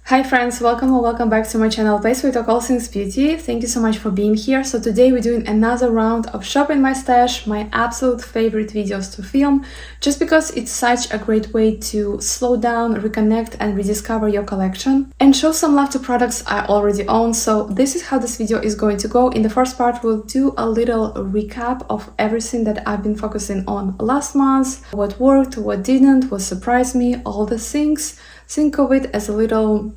Hi friends, welcome or welcome back to my channel, place where we talk all things beauty. Thank you so much for being here. So today we're doing another round of Shop in My Stash, my absolute favorite videos to film, just because it's such a great way to slow down, reconnect and rediscover your collection and show some love to products I already own. So this is how this video is going to go. In the first part, we'll do a little recap of everything that I've been focusing on last month, what worked, what didn't, what surprised me, all the things. Think of it as a little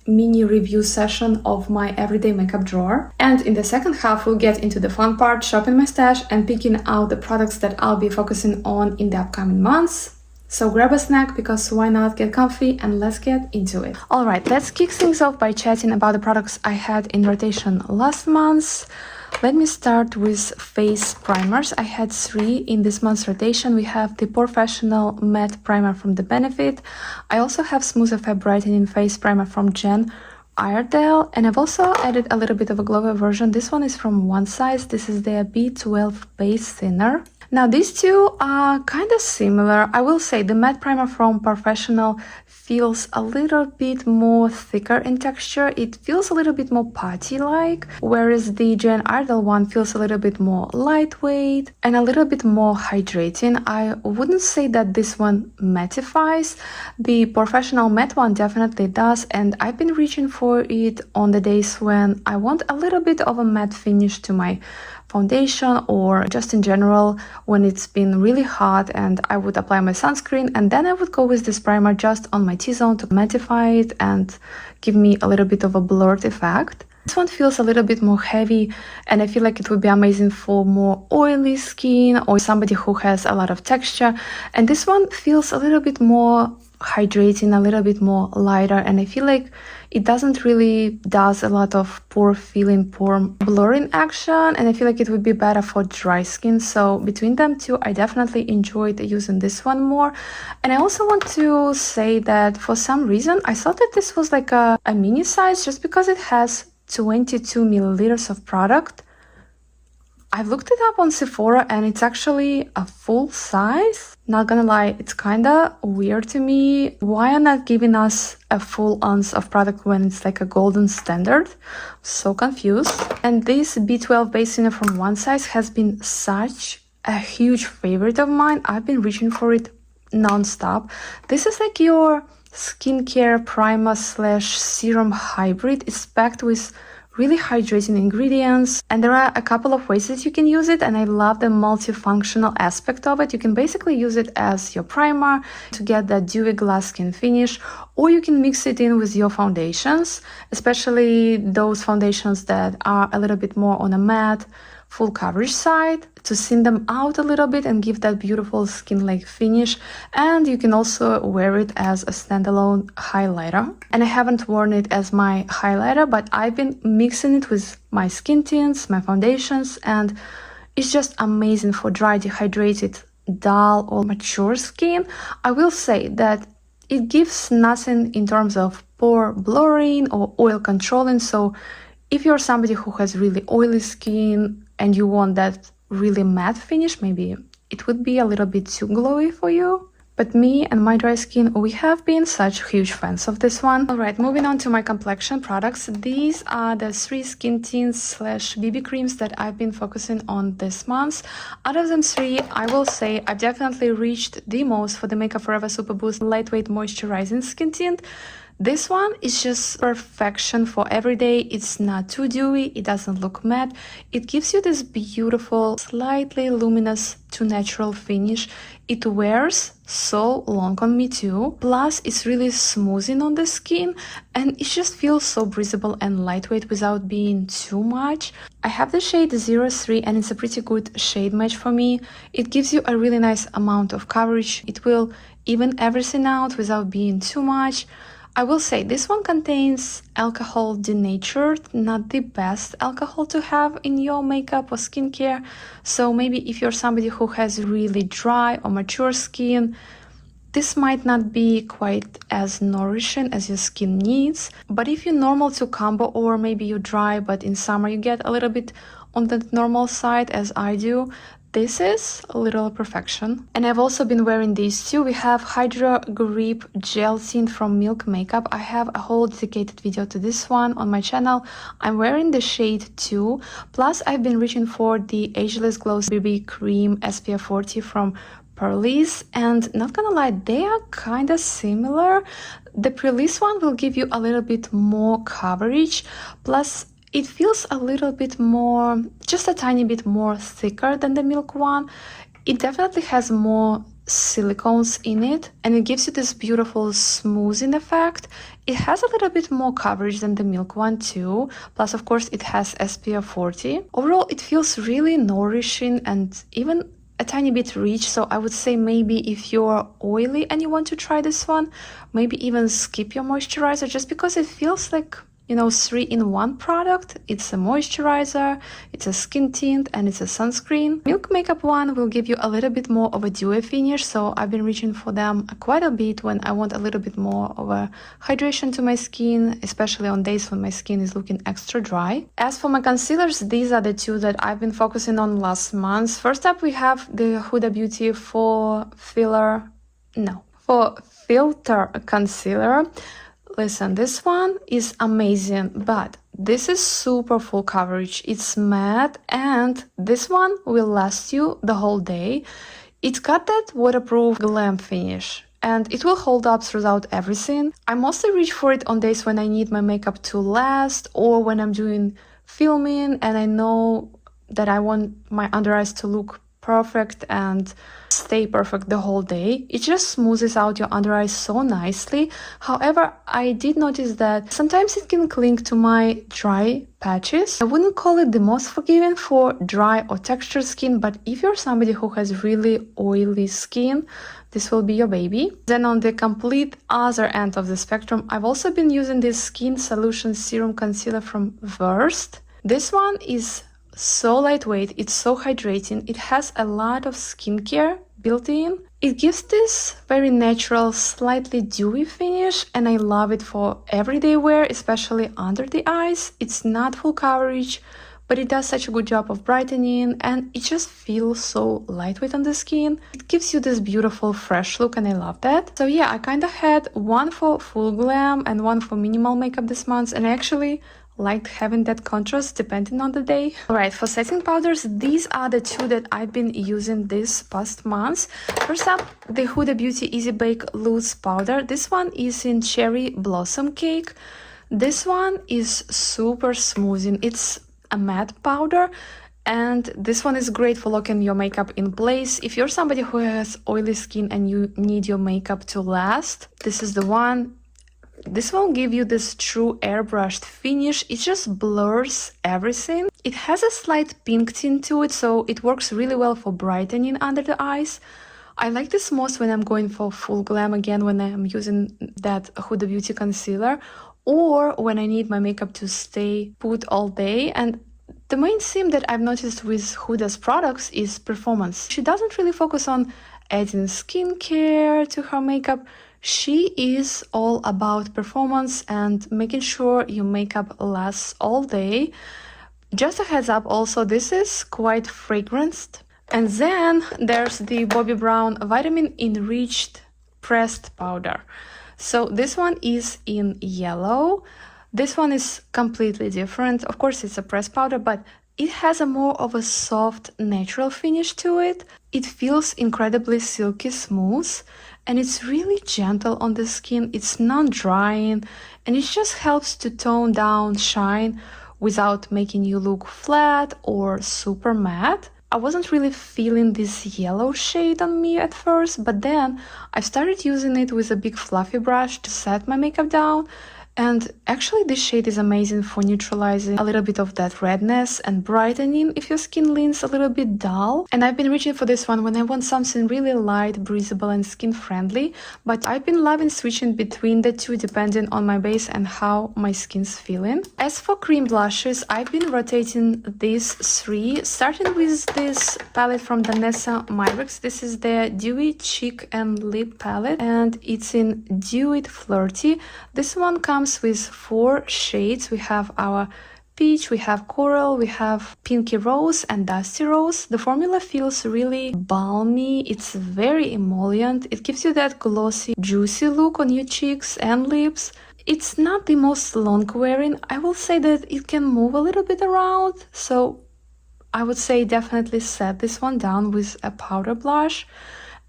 mini review session of my everyday makeup drawer. And in the second half, we'll get into the fun part, shopping my stash and picking out the products that I'll be focusing on in the upcoming months. So grab a snack because why not, get comfy and let's get into it. All right, let's kick things off by chatting about the products I had in rotation last month. Let me start with face primers. I had 3 in this month's rotation. We have the Professional Matte Primer from The Benefit. I also have Smooth Effect Brightening Face Primer from Jen Iredale. And I've also added a little bit of a glowy version. This one is from One Size. This is their B12 Base Thinner. Now, these two are kind of similar. I will say the matte primer from Professional feels a little bit more thicker in texture. It feels a little bit more putty-like, whereas the Jen Iredale one feels a little bit more lightweight and a little bit more hydrating. I wouldn't say that this one mattifies. The Professional matte one definitely does, and I've been reaching for it on the days when I want a little bit of a matte finish to my foundation, or just in general when it's been really hot and I would apply my sunscreen, and then I would go with this primer just on my T-zone to mattify it and give me a little bit of a blurred effect. This one feels a little bit more heavy and I feel like it would be amazing for more oily skin or somebody who has a lot of texture, and this one feels a little bit more hydrating, a little bit more lighter, and I feel like it doesn't really does a lot of pore filling, pore blurring action, and I feel like it would be better for dry skin. So between them two, I definitely enjoyed using this one more. And I also want to say that for some reason I thought that this was like a mini size just because it has 22 milliliters of product. I've looked it up on Sephora and it's actually a full size. Not gonna lie, it's kinda weird to me. Why are not giving us a full ounce of product when it's like a golden standard? So confused. And this B12 base thinner from One Size has been such a huge favorite of mine. I've been reaching for it non-stop. This is like your skincare primer slash serum hybrid. It's packed with really hydrating ingredients, and there are a couple of ways that you can use it, and I love the multifunctional aspect of it. You can basically use it as your primer to get that dewy glass skin finish, or you can mix it in with your foundations, especially those foundations that are a little bit more on a matte full coverage side, to thin them out a little bit and give that beautiful skin-like finish. And you can also wear it as a standalone highlighter. And I haven't worn it as my highlighter, but I've been mixing it with my skin tints, my foundations, and it's just amazing for dry, dehydrated, dull or mature skin. I will say that it gives nothing in terms of pore blurring or oil controlling. So if you're somebody who has really oily skin and you want that really matte finish, maybe it would be a little bit too glowy for you. But me and my dry skin, we have been such huge fans of this one. All right, moving on to my complexion products. These are the 3 skin tints slash BB creams that I've been focusing on this month. Out of them 3, I will say I've definitely reached the most for the Makeup Forever Super Boost Lightweight Moisturizing Skin Tint. This one is just perfection for every day. It's not too dewy, it doesn't look matte. It gives you this beautiful, slightly luminous to natural finish. It wears so long on me too. Plus, it's really smoothing on the skin and it just feels so breathable and lightweight without being too much. I have the shade 03 and it's a pretty good shade match for me. It gives you a really nice amount of coverage. It will even everything out without being too much. I will say this one contains alcohol denatured, not the best alcohol to have in your makeup or skincare. So maybe if you're somebody who has really dry or mature skin, this might not be quite as nourishing as your skin needs. But if you're normal to combo, or maybe you're dry but in summer you get a little bit on the normal side as I do, this is a little perfection. And I've also been wearing these two. We have Hydra Grip Gel Tint from Milk Makeup. I have a whole dedicated video to this one on my channel. I'm wearing the shade 2. Plus, I've been reaching for the Ageless Glow BB Cream SPF 40 from Purlisse, and not gonna lie, they are kind of similar. The Purlisse one will give you a little bit more coverage, plus it feels a little bit more, just a tiny bit more thicker than the Milk one. It definitely has more silicones in it, and it gives you this beautiful smoothing effect. It has a little bit more coverage than the Milk one too, plus of course it has SPF 40. Overall, it feels really nourishing and even a tiny bit rich, so I would say maybe if you're oily and you want to try this one, maybe even skip your moisturizer, just because it feels like, you know, 3-in-1 product. It's a moisturizer, it's a skin tint, and it's a sunscreen. Milk Makeup one will give you a little bit more of a dewy finish, so I've been reaching for them quite a bit when I want a little bit more of a hydration to my skin, especially on days when my skin is looking extra dry. As for my concealers, these are the two that I've been focusing on last month. First up, we have the Huda Beauty for Filter Concealer. Listen, this one is amazing, but this is super full coverage. It's matte, and this one will last you the whole day. It's got that waterproof glam finish, and it will hold up throughout everything. I mostly reach for it on days when I need my makeup to last, or when I'm doing filming and I know that I want my under eyes to look perfect and stay perfect the whole day. It just smoothes out your under eyes so nicely. However, I did notice that sometimes it can cling to my dry patches. I wouldn't call it the most forgiving for dry or textured skin, but if you're somebody who has really oily skin, this will be your baby. Then on the complete other end of the spectrum, I've also been using this Skin Solution Serum Concealer from Versed. This one is so lightweight, it's so hydrating, it has a lot of skincare built in. It gives this very natural, slightly dewy finish, and I love it for everyday wear, especially under the eyes. It's not full coverage, but it does such a good job of brightening, and it just feels so lightweight on the skin. It gives you this beautiful fresh look, and I love that. So yeah, I kind of had one for full glam and one for minimal makeup this month, and I actually liked having that contrast depending on the day. Alright, for setting powders, these are the two that I've been using this past month. First up, the Huda Beauty Easy Bake Loose Powder. This one is in Cherry Blossom Cake. This one is super smoothing. It's a matte powder, and this one is great for locking your makeup in place. If you're somebody who has oily skin and you need your makeup to last, this is the one. This won't give you this true airbrushed finish, it just blurs everything. It has a slight pink tint to it, so it works really well for brightening under the eyes. I like this most when I'm going for full glam again, when I'm using that Huda Beauty concealer, or when I need my makeup to stay put all day. And the main theme that I've noticed with Huda's products is performance. She doesn't really focus on adding skincare to her makeup. She is all about performance and making sure your makeup lasts all day. Just a heads up also, this is quite fragranced. And then there's the Bobbi Brown Vitamin Enriched Pressed Powder. So this one is in yellow. This one is completely different. Of course, it's a pressed powder, but it has a more of a soft, natural finish to it. It feels incredibly silky smooth, and it's really gentle on the skin. It's non-drying, and it just helps to tone down shine without making you look flat or super matte. I wasn't really feeling this yellow shade on me at first, but then I started using it with a big fluffy brush to set my makeup down. And actually this shade is amazing for neutralizing a little bit of that redness and brightening if your skin leans a little bit dull. And I've been reaching for this one when I want something really light, breathable and skin friendly, but I've been loving switching between the two depending on my base and how my skin's feeling. As for cream blushes, I've been rotating these three, starting with this palette from Danessa Myricks. This is the Dewy Cheek and Lip palette, and it's in Dewy Flirty. This one comes with 4 shades. We have our peach, we have coral, we have pinky rose and dusty rose. The formula feels really balmy. It's very emollient. It gives you that glossy, juicy look on your cheeks and lips. It's not the most long wearing. I will say that it can move a little bit around, so I would say definitely set this one down with a powder blush.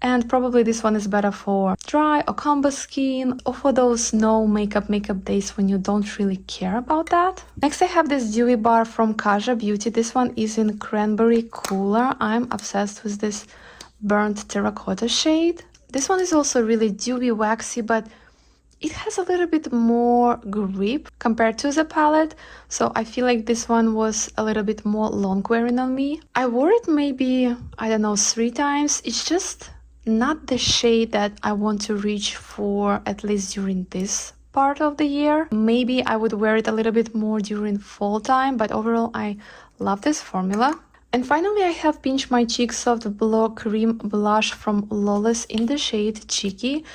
And probably this one is better for dry or combo skin, or for those no makeup days when you don't really care about that. Next I have this dewy bar from Kaja Beauty. This one is in Cranberry Cooler. I'm obsessed with this burnt terracotta shade. This one is also really dewy, waxy, but it has a little bit more grip compared to the palette, so I feel like this one was a little bit more long wearing on me. I wore it maybe, I don't know, 3 times. It's just not the shade that I want to reach for, at least during this part of the year. Maybe I would wear it a little bit more during fall time, but overall I love this formula. And finally I have Pinch My Cheeks Soft Glow Cream Blush from Lawless in the shade Cheeky.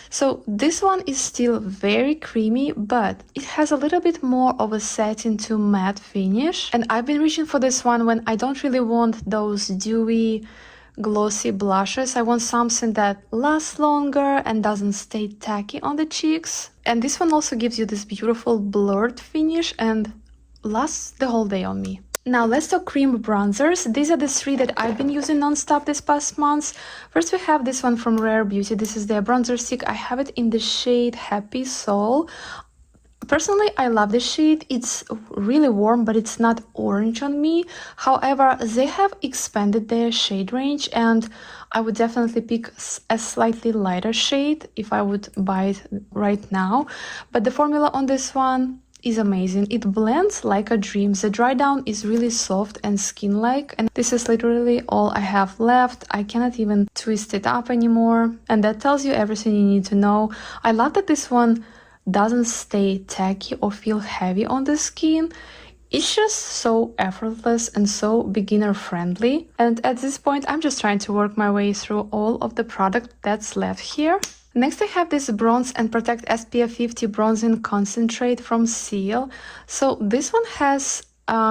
So this one is still very creamy, but it has a little bit more of a satin to matte finish. And I've been reaching for this one when I don't really want those dewy, glossy blushes. I want something that lasts longer and doesn't stay tacky on the cheeks. And this one also gives you this beautiful blurred finish and lasts the whole day on me. Now let's talk cream bronzers. These are the 3 that I've been using non-stop this past months. First we have this one from Rare Beauty. This is their bronzer stick. I have it in the shade Happy Soul. Personally, I love the shade. It's really warm, but it's not orange on me. However, they have expanded their shade range, and I would definitely pick a slightly lighter shade if I would buy it right now. But the formula on this one is amazing. It blends like a dream. The dry down is really soft and skin-like, and this is literally all I have left. I cannot even twist it up anymore, and that tells you everything you need to know. I love that this one doesn't stay tacky or feel heavy on the skin. It's just so effortless and so beginner friendly. And at this point I'm just trying to work my way through all of the product that's left here. Next I have this Bronze and Protect SPF 50 Bronzing Concentrate from Seal. So this one has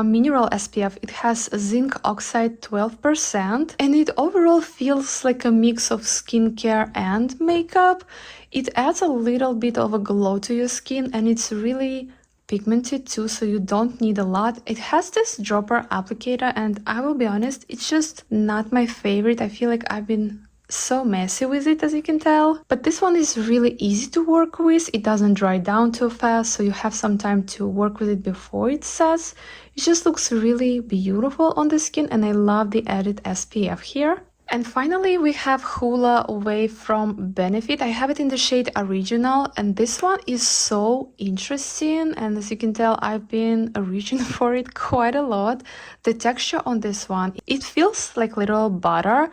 mineral SPF. It has zinc oxide 12%, and it overall feels like a mix of skincare and makeup. It adds a little bit of a glow to your skin, and it's really pigmented too, so you don't need a lot. It has this dropper applicator, and I will be honest, it's just not my favorite. I feel like I've been so messy with it, as you can tell, but this one is really easy to work with. It doesn't dry down too fast, so you have some time to work with it before it sets. It just looks really beautiful on the skin, and I love the added SPF here. And finally we have Hula Wave from Benefit. I have it in the shade Original, and this one is so interesting, and as you can tell I've been reaching for it quite a lot. The texture on this one, it feels like little butter.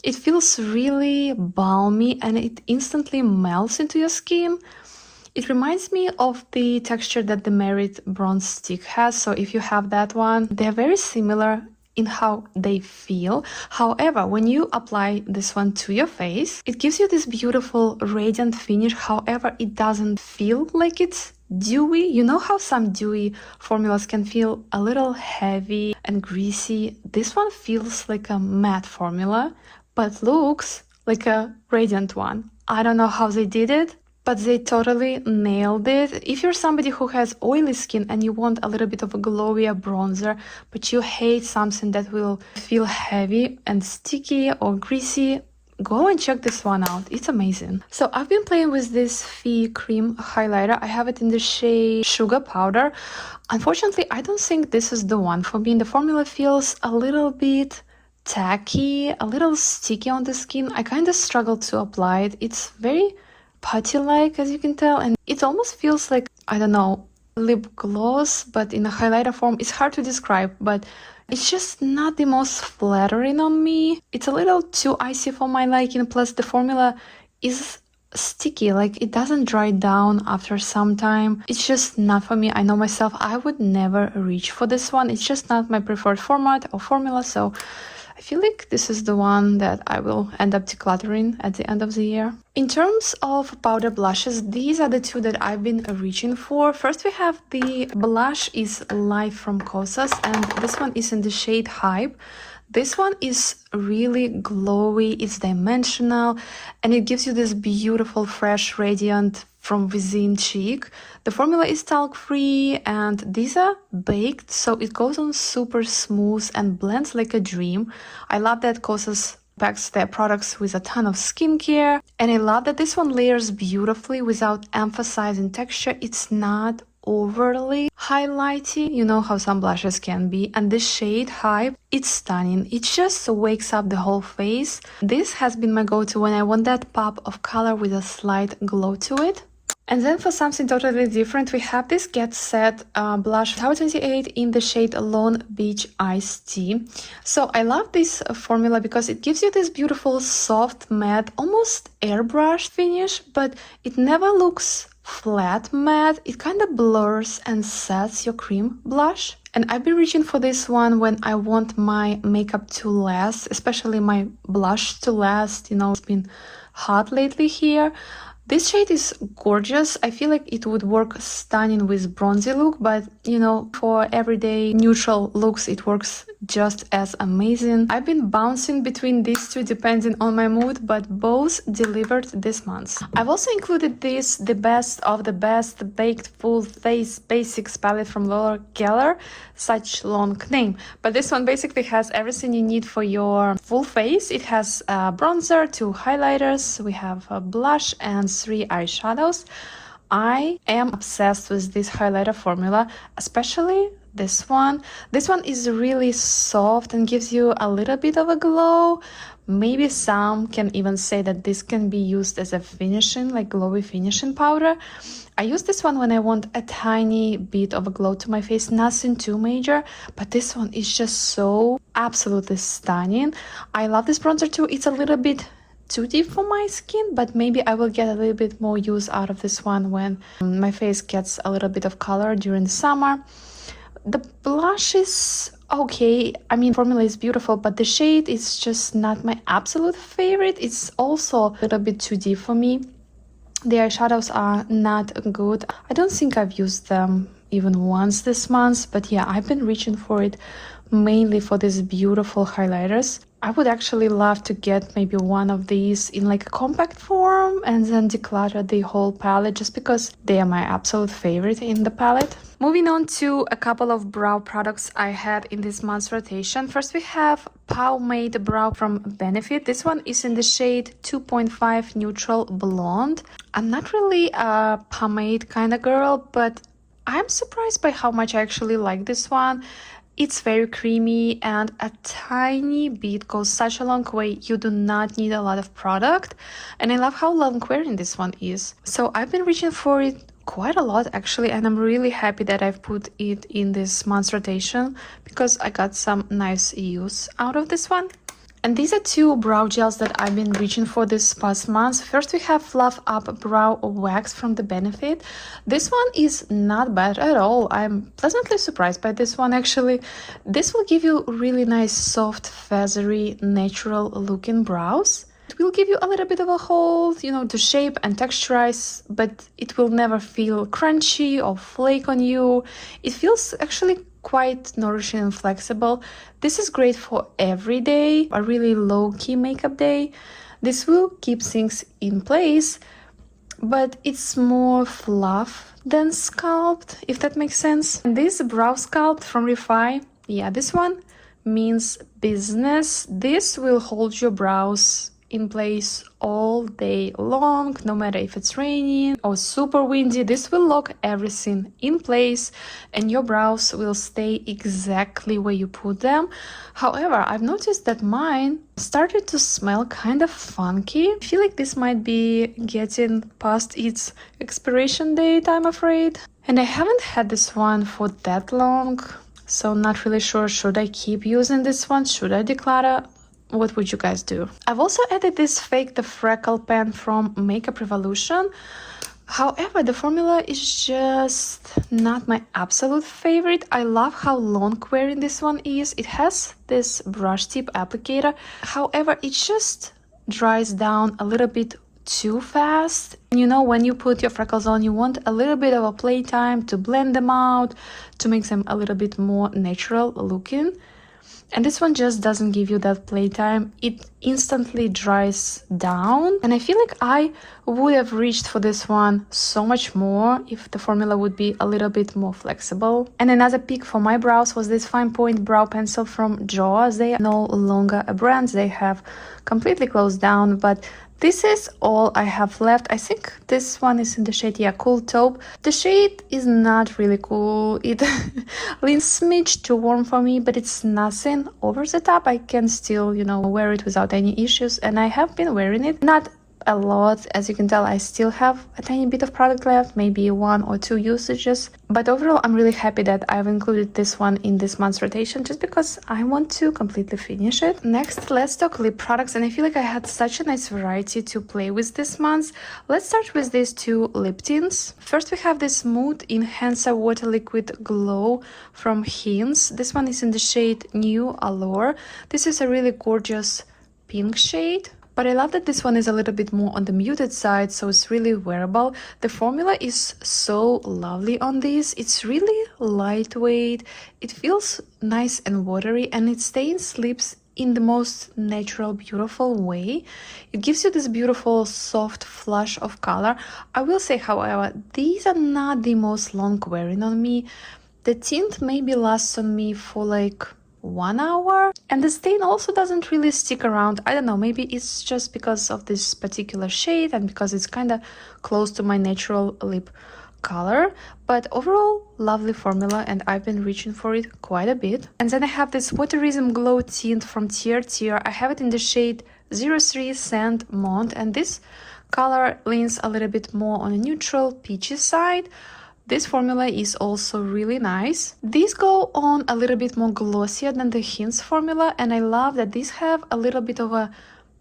It feels really balmy, and it instantly melts into your skin. It reminds me of the texture that the Merit Bronze Stick has, so if you have that one, they're very similar in how they feel. However, when you apply this one to your face, it gives you this beautiful radiant finish. However, it doesn't feel like it's dewy. You know how some dewy formulas can feel a little heavy and greasy? This one feels like a matte formula, but looks like a radiant one. I don't know how they did it, but they totally nailed it. If you're somebody who has oily skin and you want a little bit of a glowier bronzer, but you hate something that will feel heavy and sticky or greasy, go and check this one out. It's amazing. So I've been playing with this Fee Cream highlighter. I have it in the shade Sugar Powder. Unfortunately, I don't think this is the one for me. The formula feels a little bit tacky, a little sticky on the skin. I kind of struggle to apply it. It's very putty-like, as you can tell, and it almost feels like, I don't know, lip gloss, but in a highlighter form. It's hard to describe, but it's just not the most flattering on me. It's a little too icy for my liking, plus the formula is sticky, like it doesn't dry down after some time. It's just not for me. I know myself, I would never reach for this one. It's just not my preferred format or formula, so I feel like this is the one that I will end up decluttering at the end of the year. In terms of powder blushes, these are the two that I've been reaching for. First we have the blush is Life from Kosas, and this one is in the shade Hype. This one is really glowy, it's dimensional, and it gives you this beautiful, fresh, radiant from within cheek. The formula is talc-free, and these are baked, so it goes on super smooth and blends like a dream. I love that Kosas packs their products with a ton of skincare, and I love that this one layers beautifully without emphasizing texture. It's not overly highlighty, you know how some blushes can be, and this shade Hype, it's stunning. It just wakes up the whole face. This has been my go-to when I want that pop of color with a slight glow to it. And then for something totally different, we have this Get Set blush Tower 28 in the shade Long Beach Iced Tea. So I love this formula because it gives you this beautiful soft matte, almost airbrush finish, but it never looks flat matte. It kind of blurs and sets your cream blush. And I've been reaching for this one when I want my makeup to last, especially my blush to last. You know, it's been hot lately here. This shade is gorgeous. I feel like it would work stunning with bronzy look, but you know, for everyday neutral looks, it works just as amazing. I've been bouncing between these two depending on my mood, but both delivered this month. I've also included this, the best of the best baked full face basics palette from Laura Geller. Such long name, but this one basically has everything you need for your full face. It has a bronzer, 2 highlighters, we have a blush and 3 eyeshadows. I am obsessed with this highlighter formula, especially this one. This one is really soft and gives you a little bit of a glow. Maybe some can even say that this can be used as a finishing, like glowy finishing powder. I use this one when I want a tiny bit of a glow to my face, nothing too major, but this one is just so absolutely stunning. I love this bronzer too. It's a little bit too deep for my skin, but maybe I will get a little bit more use out of this one when my face gets a little bit of color during the summer. The blush is okay. I mean, formula is beautiful, but the shade is just not my absolute favorite. It's also a little bit too deep for me. The eyeshadows are not good. I don't think I've used them even once this month, but yeah, I've been reaching for it mainly for these beautiful highlighters. I would actually love to get maybe one of these in like a compact form and then declutter the whole palette, just because they are my absolute favorite in the palette. Moving on to a couple of brow products I had in this month's rotation. First we have Pomade Brow from Benefit. This one is in the shade 2.5 Neutral Blonde. I'm not really a pomade kind of girl, but I'm surprised by how much I actually like this one. It's very creamy, and a tiny bit goes such a long way. You do not need a lot of product, and I love how long wearing this one is. So I've been reaching for it quite a lot actually, and I'm really happy that I've put it in this month's rotation because I got some nice use out of this one. And these are 2 brow gels that I've been reaching for this past month. First we have Fluff Up Brow Wax from the Benefit. This one is not bad at all. I'm pleasantly surprised by this one actually. This will give you really nice, soft, feathery, natural looking brows. It will give you a little bit of a hold, you know, to shape and texturize, but it will never feel crunchy or flake on you. It feels actually quite nourishing and flexible. This is great for every day, a really low-key makeup day. This will keep things in place, but it's more fluff than sculpt, if that makes sense. And this brow sculpt from Refi, yeah, this one means business. This will hold your brows in place all day long, no matter if it's raining or super windy. This will lock everything in place and your brows will stay exactly where you put them. However, I've noticed that mine started to smell kind of funky. I feel like this might be getting past its expiration date, I'm afraid. And I haven't had this one for that long, so not really sure, should I keep using this one? Should I declutter? What would you guys do? I've also added this Fake the Freckle pen from Makeup Revolution. However, the formula is just not my absolute favorite. I love how long wearing this one is. It has this brush tip applicator. However, it just dries down a little bit too fast. You know, when you put your freckles on, you want a little bit of a playtime to blend them out, to make them a little bit more natural looking. And this one just doesn't give you that playtime. It instantly dries down. And I feel like I would have reached for this one so much more if the formula would be a little bit more flexible. And another pick for my brows was this fine point brow pencil from Jaws. They are no longer a brand. They have completely closed down, but this is all I have left. I think this one is in the shade, yeah, Cool Taupe. The shade is not really cool. It leans smidge too warm for me, but it's nothing over the top. I can still, you know, wear it without any issues, and I have been wearing it. Not a lot, as you can tell. I still have a tiny bit of product left, maybe 1 or 2 usages, but overall I'm really happy that I've included this one in this month's rotation just because I want to completely finish it. Next, let's talk lip products, and I feel like I had such a nice variety to play with this month. Let's start with these 2 lip tints. First, we have this Smooth Enhancer Water Liquid Glow from Hints. This one is in the shade New Allure. This is a really gorgeous pink shade, but I love that this one is a little bit more on the muted side, so it's really wearable. The formula is so lovely on this. It's really lightweight. It feels nice and watery, and it stains lips in the most natural, beautiful way. It gives you this beautiful, soft flush of color. I will say, however, these are not the most long wearing on me. The tint maybe lasts on me for like 1 hour, and the stain also doesn't really stick around. I don't know, maybe it's just because of this particular shade and because it's kind of close to my natural lip color, but overall lovely formula, and I've been reaching for it quite a bit. And then I have this Waterism Glow tint from TRT. I have it in the shade 03 Sand Mont, and this color leans a little bit more on a neutral peachy side. This formula is also really nice. These go on a little bit more glossier than the Hints formula, and I love that these have a little bit of a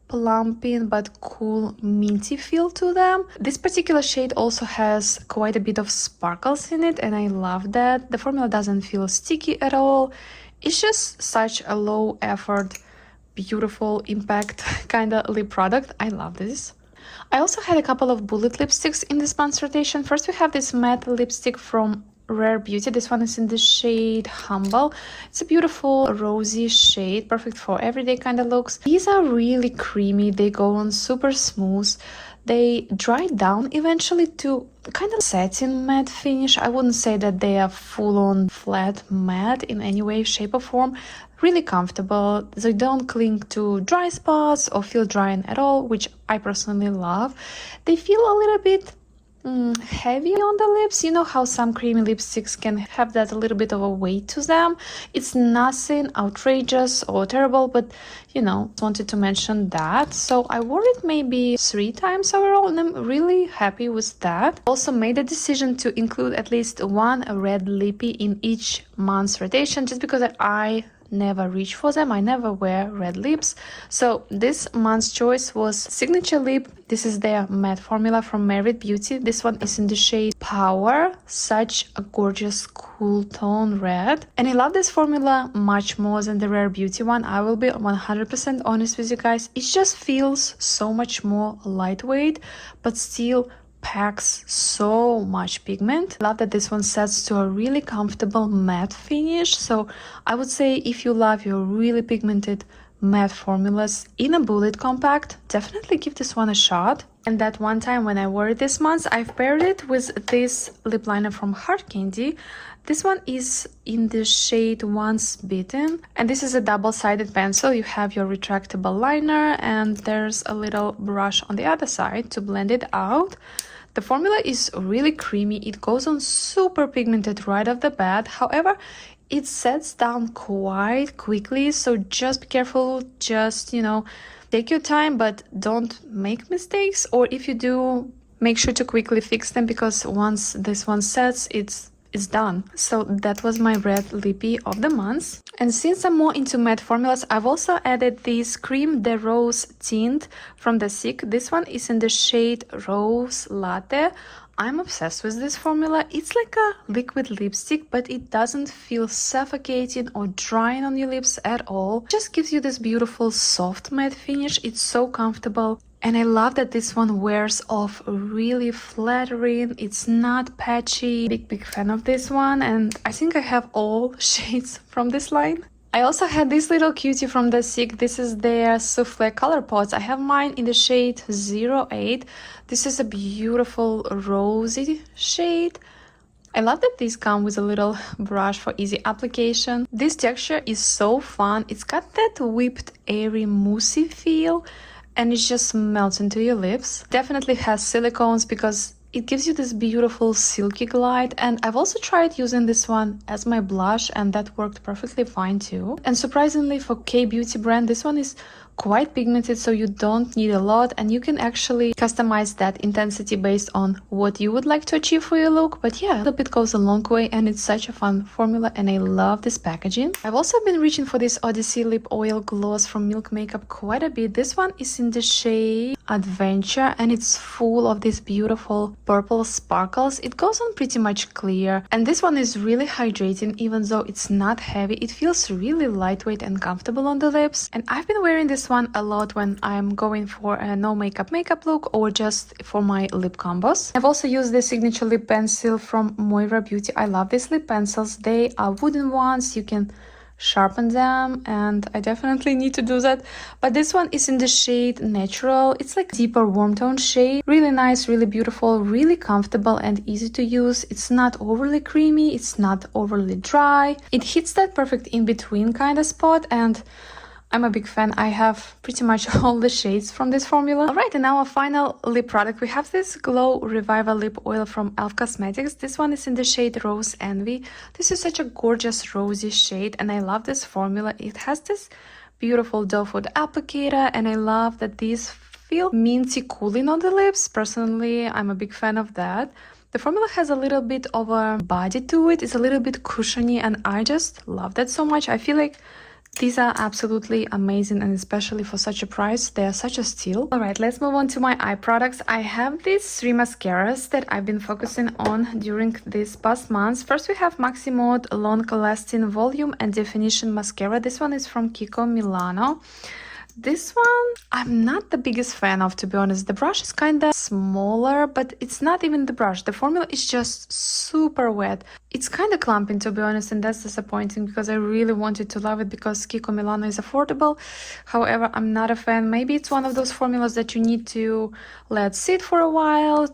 plumping but cool minty feel to them. This particular shade also has quite a bit of sparkles in it, and I love that. The formula doesn't feel sticky at all. It's just such a low effort, beautiful impact kind of lip product. I love this. I also had a couple of bullet lipsticks in this month's rotation. First, we have this matte lipstick from Rare Beauty. This one is in the shade Humble. It's a beautiful rosy shade, perfect for everyday kind of looks. These are really creamy. They go on super smooth. They dry down eventually to kind of satin matte finish. I wouldn't say that they are full-on flat matte in any way, shape or form. Really comfortable. They don't cling to dry spots or feel drying at all, which I personally love. They feel a little bit heavy on the lips. You know how some creamy lipsticks can have that a little bit of a weight to them. It's nothing outrageous or terrible, but you know, wanted to mention that. So I wore it maybe 3 times overall, and I'm really happy with that. Also made a decision to include at least 1 red lippy in each month's rotation, just because I never reach for them. I never wear red lips. So this month's choice was Signature Lip. This is their matte formula from Merit Beauty. This one is in the shade Power. Such a gorgeous cool tone red. And I love this formula much more than the Rare Beauty one. I will be 100% honest with you guys. It just feels so much more lightweight, but still packs so much pigment. Love that this one sets to a really comfortable matte finish. So I would say if you love your really pigmented matte formulas in a bullet compact, definitely give this one a shot. And that one time when I wore it this month, I've paired it with this lip liner from Hard Candy. This one is in the shade Once Bitten, and this is a double-sided pencil. You have your retractable liner, and there's a little brush on the other side to blend it out. The formula is really creamy. It goes on super pigmented right off the bat. However, it sets down quite quickly, so just be careful. Just, you know, take your time, but don't make mistakes. Or if you do, make sure to quickly fix them, because once this one sets, it's done. So that was my red lippy of the month. And since I'm more into matte formulas, I've also added this Cream de Rose tint from the SICK. This one is in the shade Rose Latte. I'm obsessed with this formula. It's like a liquid lipstick, but it doesn't feel suffocating or drying on your lips at all. It just gives you this beautiful soft matte finish. It's so comfortable. And I love that this one wears off really flattering. It's not patchy. Big fan of this one. And I think I have all shades from this line. I also had this little cutie from the SICK. This is their Souffle Color Pots. I have mine in the shade 08. This is a beautiful rosy shade. I love that these come with a little brush for easy application. This texture is so fun. It's got that whipped, airy, moussey feel, and it just melts into your lips. Definitely has silicones because it gives you this beautiful silky glide, and I've also tried using this one as my blush and that worked perfectly fine too. And surprisingly for K-beauty brand, this one is quite pigmented, so you don't need a lot and you can actually customize that intensity based on what you would like to achieve for your look. But yeah, a little bit goes a long way and it's such a fun formula and I love this packaging. I've also been reaching for this Odyssey lip oil gloss from Milk Makeup quite a bit. This one is in the shade Adventure and it's full of these beautiful purple sparkles. It goes on pretty much clear and this one is really hydrating. Even though it's not heavy, it feels really lightweight and comfortable on the lips, and I've been wearing this one a lot when I'm going for a no makeup look or just for my lip combos. I've also used the signature lip pencil from Moira Beauty. I love these lip pencils. They are wooden ones, you can sharpen them and I definitely need to do that. But this one is in the shade Natural. It's like deeper warm tone shade. Really nice, really beautiful, really comfortable and easy to use. It's not overly creamy, it's not overly dry. It hits that perfect in between kind of spot and I'm a big fan. I have pretty much all the shades from this formula. Alright, and now our final lip product. We have this Glow Revival Lip Oil from e.l.f. Cosmetics. This one is in the shade Rose Envy. This is such a gorgeous rosy shade and I love this formula. It has this beautiful doe foot applicator and I love that these feel minty cooling on the lips. Personally, I'm a big fan of that. The formula has a little bit of a body to it. It's a little bit cushiony and I just love that so much. I feel like these are absolutely amazing and especially for such a price, they are such a steal. Alright, let's move on to my eye products. I have these 3 mascaras that I've been focusing on during these past months. First we have Maximode Long Lasting Volume and Definition Mascara. This one is from Kiko Milano. This one I'm not the biggest fan of, to be honest. The brush is kind of smaller, but it's not even the brush. The formula is just super wet. It's kind of clumping, to be honest, and that's disappointing because I really wanted to love it because Kiko Milano is affordable. However, I'm not a fan. Maybe it's one of those formulas that you need to let sit for a while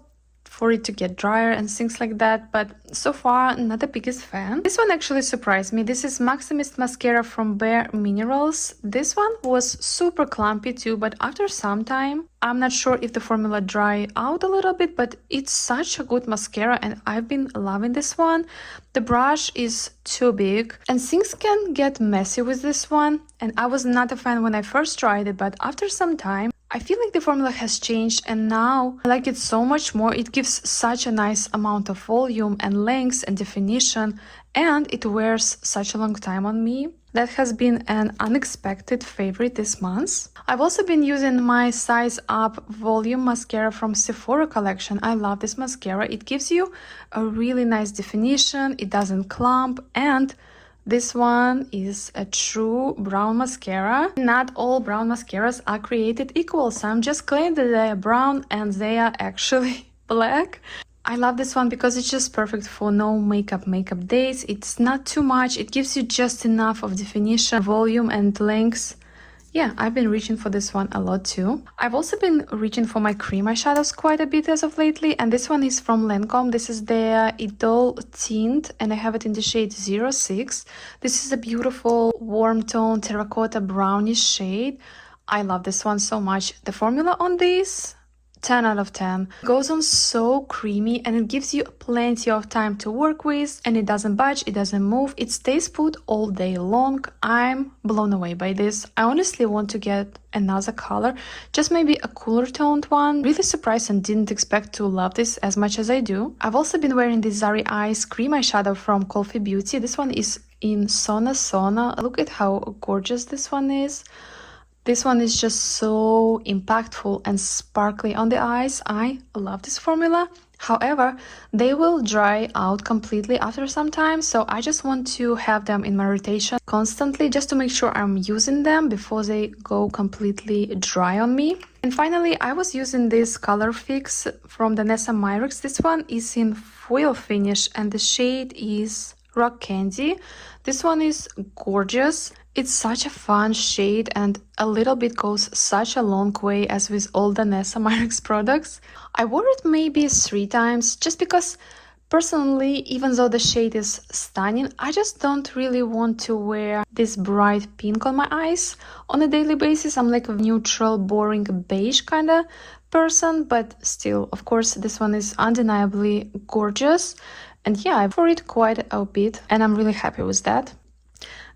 for it to get drier and things like that, but so far not the biggest fan. This one actually surprised me. This is Maximist mascara from Bare Minerals. This one was super clumpy too, but after some time I'm not sure if the formula dry out a little bit, but it's such a good mascara and I've been loving this one. The brush is too big and things can get messy with this one, and I was not a fan when I first tried it, but after some time I feel like the formula has changed and now I like it so much more. It gives such a nice amount of volume and length and definition, and it wears such a long time on me. That has been an unexpected favorite this month. I've also been using my Size Up Volume Mascara from Sephora collection. I love this mascara. It gives you a really nice definition, it doesn't clump, and this one is a true brown mascara. Not all brown mascaras are created equal. Some just claim that they are brown and they are actually black. I love this one because it's just perfect for no makeup days. It's not too much. It gives you just enough of definition, volume and length. Yeah, I've been reaching for this one a lot too. I've also been reaching for my cream eyeshadows quite a bit as of lately, and this one is from Lancome. This is their Idole Tint and I have it in the shade 06. This is a beautiful warm tone terracotta brownish shade. I love this one so much. The formula on this, 10 out of 10. It goes on so creamy and it gives you plenty of time to work with, and it doesn't budge, it doesn't move, it stays put all day long. I'm blown away by this. I honestly want to get another color, just maybe a cooler toned one. Really surprised and didn't expect to love this as much as I do. I've also been wearing this Zari Eyes cream eyeshadow from Colfi Beauty. This one is in Sona Sona. Look at how gorgeous this one is. This one is just so impactful and sparkly on the eyes. I love this formula. However, they will dry out completely after some time, so I just want to have them in my rotation constantly just to make sure I'm using them before they go completely dry on me. And finally, I was using this color fix from the Nessa Myrix. This one is in foil finish and the shade is Rock Candy. This one is gorgeous. It's such a fun shade and a little bit goes such a long way as with all the Nessa Myrix products. I wore it maybe 3 times just because personally, even though the shade is stunning, I just don't really want to wear this bright pink on my eyes on a daily basis. I'm like a neutral, boring beige kind of person, but still, of course, this one is undeniably gorgeous. And yeah, I wore it quite a bit and I'm really happy with that.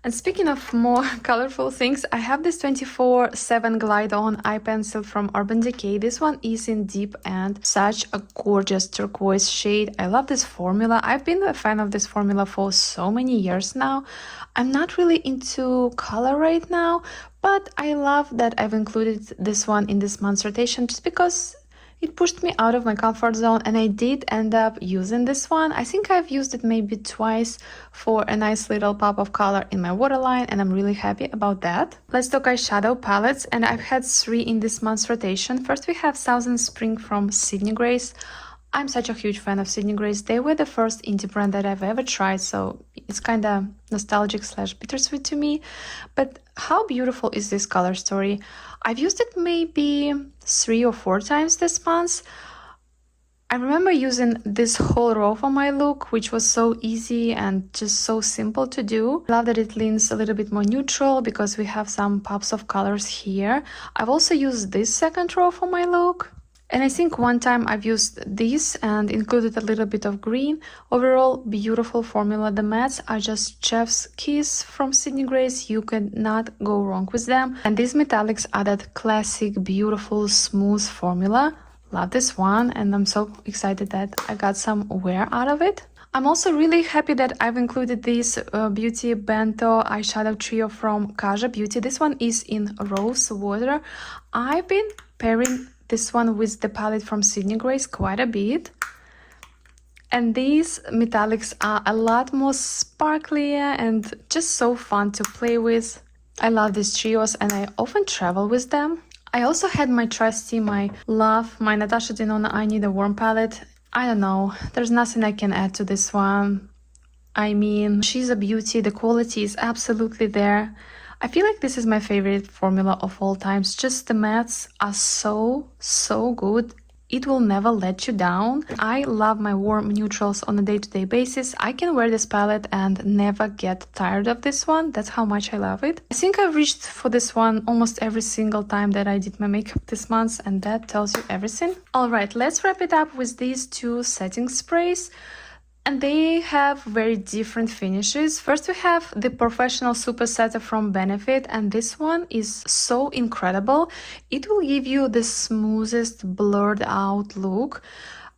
And speaking of more colorful things, I have this 24/7 Glide On eye pencil from Urban Decay. This one is in deep and such a gorgeous turquoise shade. I love this formula. I've been a fan of this formula for so many years now. I'm not really into color right now, but I love that I've included this one in this month's rotation just because it pushed me out of my comfort zone and I did end up using this one. I think I've used it maybe twice for a nice little pop of color in my waterline and I'm really happy about that. Let's talk eyeshadow palettes and I've had 3 in this month's rotation. First we have Thousand Spring from Sydney Grace. I'm such a huge fan of Sydney Grace. They were the first indie brand that I've ever tried, so it's kind of nostalgic / bittersweet to me. But how beautiful is this color story? I've used it maybe 3 or 4 times this month. I remember using this whole row for my look, which was so easy and just so simple to do. I love that it leans a little bit more neutral because we have some pops of colors here. I've also used this second row for my look. And I think one time I've used this and included a little bit of green. Overall, beautiful formula. The mattes are just chef's kiss from Sydney Grace. You cannot go wrong with them. And these metallics are that classic, beautiful, smooth formula. Love this one and I'm so excited that I got some wear out of it. I'm also really happy that I've included this Beauty Bento eyeshadow trio from Kaja Beauty. This one is in Rose Water. I've been pairing this one with the palette from Sydney Grace quite a bit. And these metallics are a lot more sparklier and just so fun to play with. I love these trios and I often travel with them. I also had my trusty, my Natasha Denona I Need a Warm palette. I don't know, there's nothing I can add to this one. I mean, she's a beauty, the quality is absolutely there. I feel like this is my favorite formula of all times. Just the mattes are so good. It will never let you down. I love my warm neutrals on a day-to-day basis. I can wear this palette and never get tired of this one. That's how much I love it. I think I've reached for this one almost every single time that I did my makeup this month, and that tells you everything. Alright, let's wrap it up with these 2 setting sprays. And they have very different finishes. First we have the Professional Super Setter from Benefit, and this one is so incredible. It will give you the smoothest blurred out look.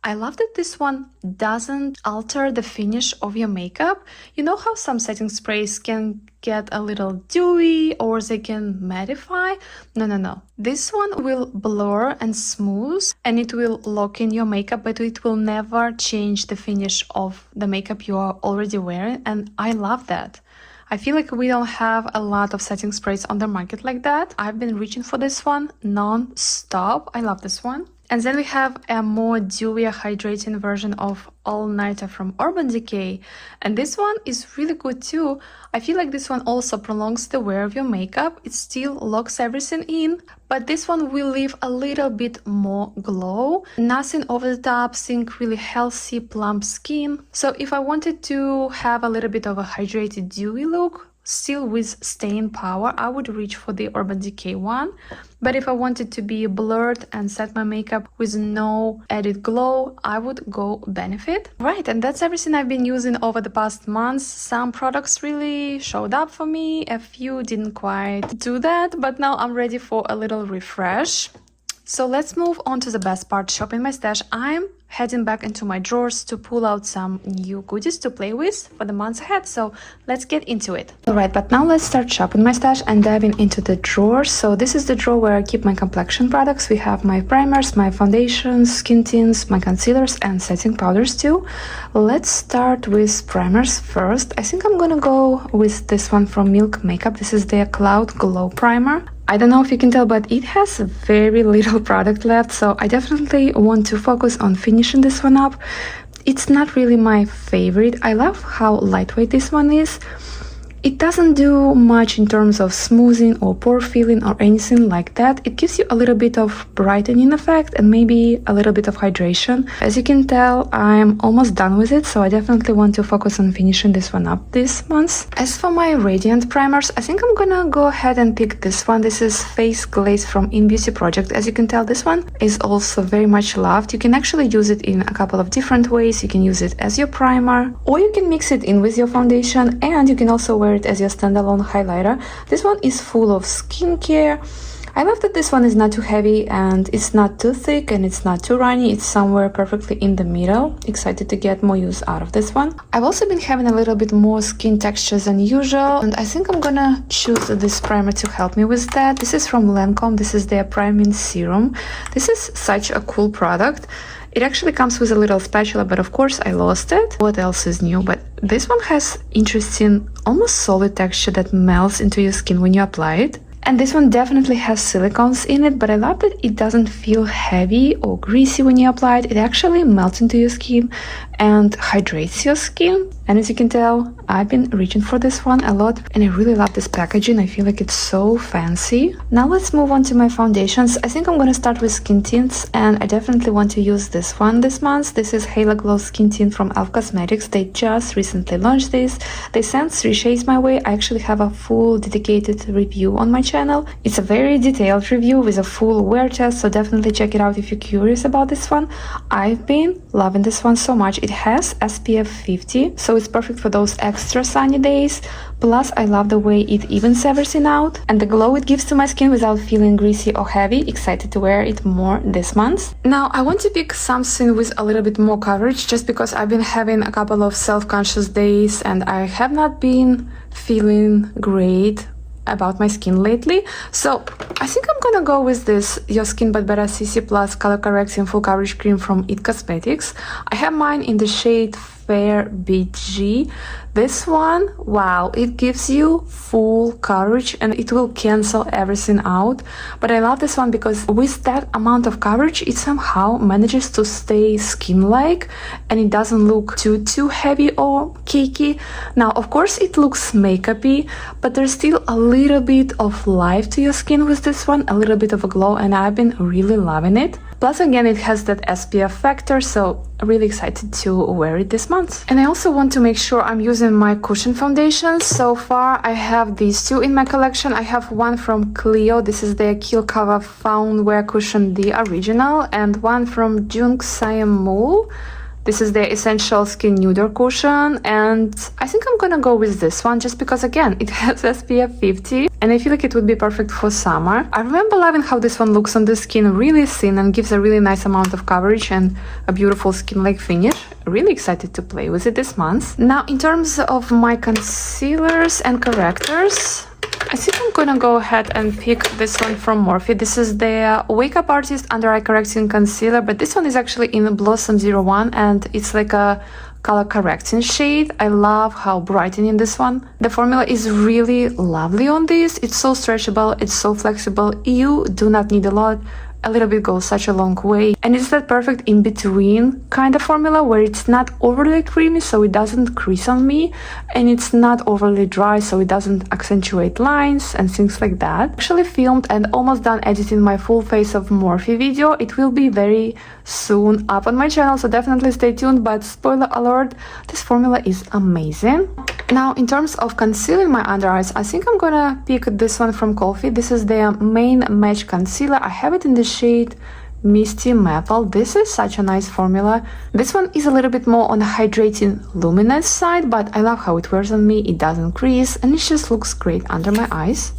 I love that this one doesn't alter the finish of your makeup. You know how some setting sprays can get a little dewy or they can mattify? No. This one will blur and smooth and it will lock in your makeup, but it will never change the finish of the makeup you are already wearing, and I love that. I feel like we don't have a lot of setting sprays on the market like that. I've been reaching for this one non-stop. I love this one. And then we have a more dewy hydrating version of All Nighter from Urban Decay. And this one is really good too. I feel like this one also prolongs the wear of your makeup. It still locks everything in, but this one will leave a little bit more glow. Nothing over the top, think really healthy, plump skin. So if I wanted to have a little bit of a hydrated, dewy look, still with staying power, I would reach for the Urban Decay one. But if I wanted to be blurred and set my makeup with no added glow, I would go Benefit. Right, and that's everything I've been using over the past months. Some products really showed up for me, a few didn't quite do that, but now I'm ready for a little refresh. So let's move on to the best part, shopping my stash. I'm heading back into my drawers to pull out some new goodies to play with for the months ahead. So let's get into it. Alright, but now let's start shopping my stash and diving into the drawers. So this is the drawer where I keep my complexion products. We have my primers, my foundations, skin tints, my concealers and setting powders too. Let's start with primers first. I think I'm gonna go with this one from Milk Makeup. This is their Cloud Glow Primer. I don't know if you can tell, but it has very little product left, so I definitely want to focus on finishing this one up. It's not really my favorite. I love how lightweight this one is. It doesn't do much in terms of smoothing or pore filling or anything like that. It gives you a little bit of brightening effect and maybe a little bit of hydration. As you can tell, I'm almost done with it, so I definitely want to focus on finishing this one up this month. As for my Radiant primers, I think I'm gonna go ahead and pick this one. This is Face Glaze from In Beauty Project. As you can tell, this one is also very much loved. You can actually use it in a couple of different ways. You can use it as your primer, or you can mix it in with your foundation, and you can also wear it as your standalone highlighter. This one is full of skincare. I love that this one is not too heavy and it's not too thick and it's not too runny. It's somewhere perfectly in the middle. Excited to get more use out of this one. I've also been having a little bit more skin texture than usual, and I think I'm gonna choose this primer to help me with that. This is from Lancome. This is their priming serum. This is such a cool product. It actually comes with a little spatula, but of course I lost it. What else is new? But this one has interesting, almost solid texture that melts into your skin when you apply it. And this one definitely has silicones in it, but I love that it doesn't feel heavy or greasy when you apply it. It actually melts into your skin and hydrates your skin. And as you can tell, I've been reaching for this one a lot, and I really love this packaging. I feel like it's so fancy. Now let's move on to my foundations. I think I'm gonna start with skin tints, and I definitely want to use this one this month. This is Halo Glow Skin Tint from e.l.f. Cosmetics. They just recently launched this. They sent 3 shades my way. I actually have a full dedicated review on my channel. It's a very detailed review with a full wear test, so definitely check it out if you're curious about this one. I've been loving this one so much. It has SPF 50, so it's perfect for those extra sunny days. Plus, I love the way it evens everything out and the glow it gives to my skin without feeling greasy or heavy. Excited to wear it more this month. Now, I want to pick something with a little bit more coverage just because I've been having a couple of self-conscious days and I have not been feeling great about my skin lately. So I think I'm gonna go with this Your Skin But Better CC Plus Color Correcting Full Coverage Cream from IT Cosmetics. I have mine in the shade Fair BG. This one, wow, it gives you full coverage and it will cancel everything out. But I love this one because with that amount of coverage, it somehow manages to stay skin-like and it doesn't look too heavy or cakey. Now, of course, it looks makeup-y, but there's still a little bit of life to your skin with this one, a little bit of a glow, and I've been really loving it. Plus, again, it has that SPF factor, so really excited to wear it this month. And I also want to make sure I'm using my cushion foundations. So far, I have these 2 in my collection. I have one from Clio. This is the Kill Cover Found Wear Cushion, the original, and one from Jung Sayamul. This is the Essential Skin Nuder Cushion, and I think I'm gonna go with this one just because, again, it has SPF 50 and I feel like it would be perfect for summer. I remember loving how this one looks on the skin, really thin and gives a really nice amount of coverage and a beautiful skin-like finish. Really excited to play with it this month. Now, in terms of my concealers and correctors, I think I'm gonna go ahead and pick this one from Morphe. This is the Wake Up Artist Under Eye Correcting Concealer, but this one is actually in Blossom 01 and it's like a color correcting shade. I love how brightening this one. The formula is really lovely on this. It's so stretchable, it's so flexible. You do not need a lot. A little bit goes such a long way, and it's that perfect in-between kind of formula where it's not overly creamy so it doesn't crease on me, and it's not overly dry so it doesn't accentuate lines and things like that. I actually filmed and almost done editing my full face of Morphe video. It will be very soon up on my channel, so definitely stay tuned, but spoiler alert, this formula is amazing. Now, in terms of concealing my under eyes, I think I'm gonna pick this one from Colfi. This is the Main Match Concealer. I have it in the shade Misty Maple. This is such a nice formula. This one is a little bit more on the hydrating luminous side, but I love how it wears on me. It doesn't crease and it just looks great under my eyes.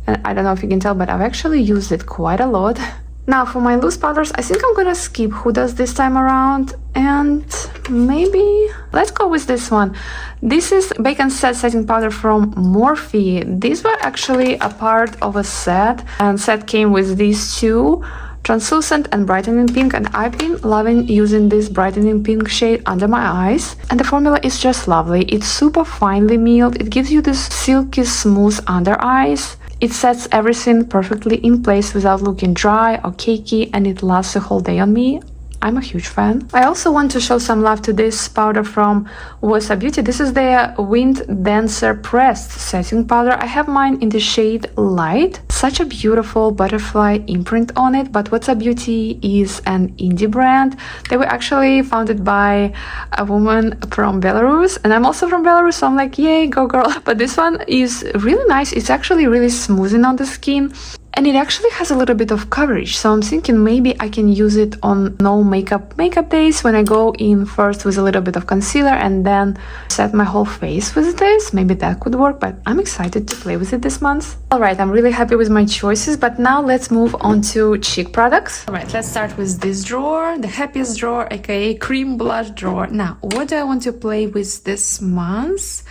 And I don't know if you can tell, but I've actually used it quite a lot. Now for my loose powders, I think I'm gonna skip Huda's this time around, and maybe let's go with this one. This is Bake and Set setting powder from Morphe. These were actually a part of a set, and set came with these two, translucent and brightening pink, and I've been loving using this brightening pink shade under my eyes, and the formula is just lovely. It's super finely milled, it gives you this silky smooth under eyes. It sets everything perfectly in place without looking dry or cakey, and it lasts the whole day on me. I'm a huge fan. I also want to show some love to this powder from Water Beauty. This is their Wind Dancer Pressed setting powder. I have mine in the shade Light. Such a beautiful butterfly imprint on it, but Water Beauty is an indie brand. They were actually founded by a woman from Belarus, and I'm also from Belarus, so I'm like, yay, go girl. But this one is really nice. It's actually really smoothing on the skin. And it actually has a little bit of coverage, so I'm thinking maybe I can use it on no makeup days when I go in first with a little bit of concealer and then set my whole face with this. Maybe that could work, but I'm excited to play with it this month. Alright, I'm really happy with my choices, but now let's move on to cheek products. Alright, let's start with this drawer, the happiest drawer, aka cream blush drawer. Now, what do I want to play with this month?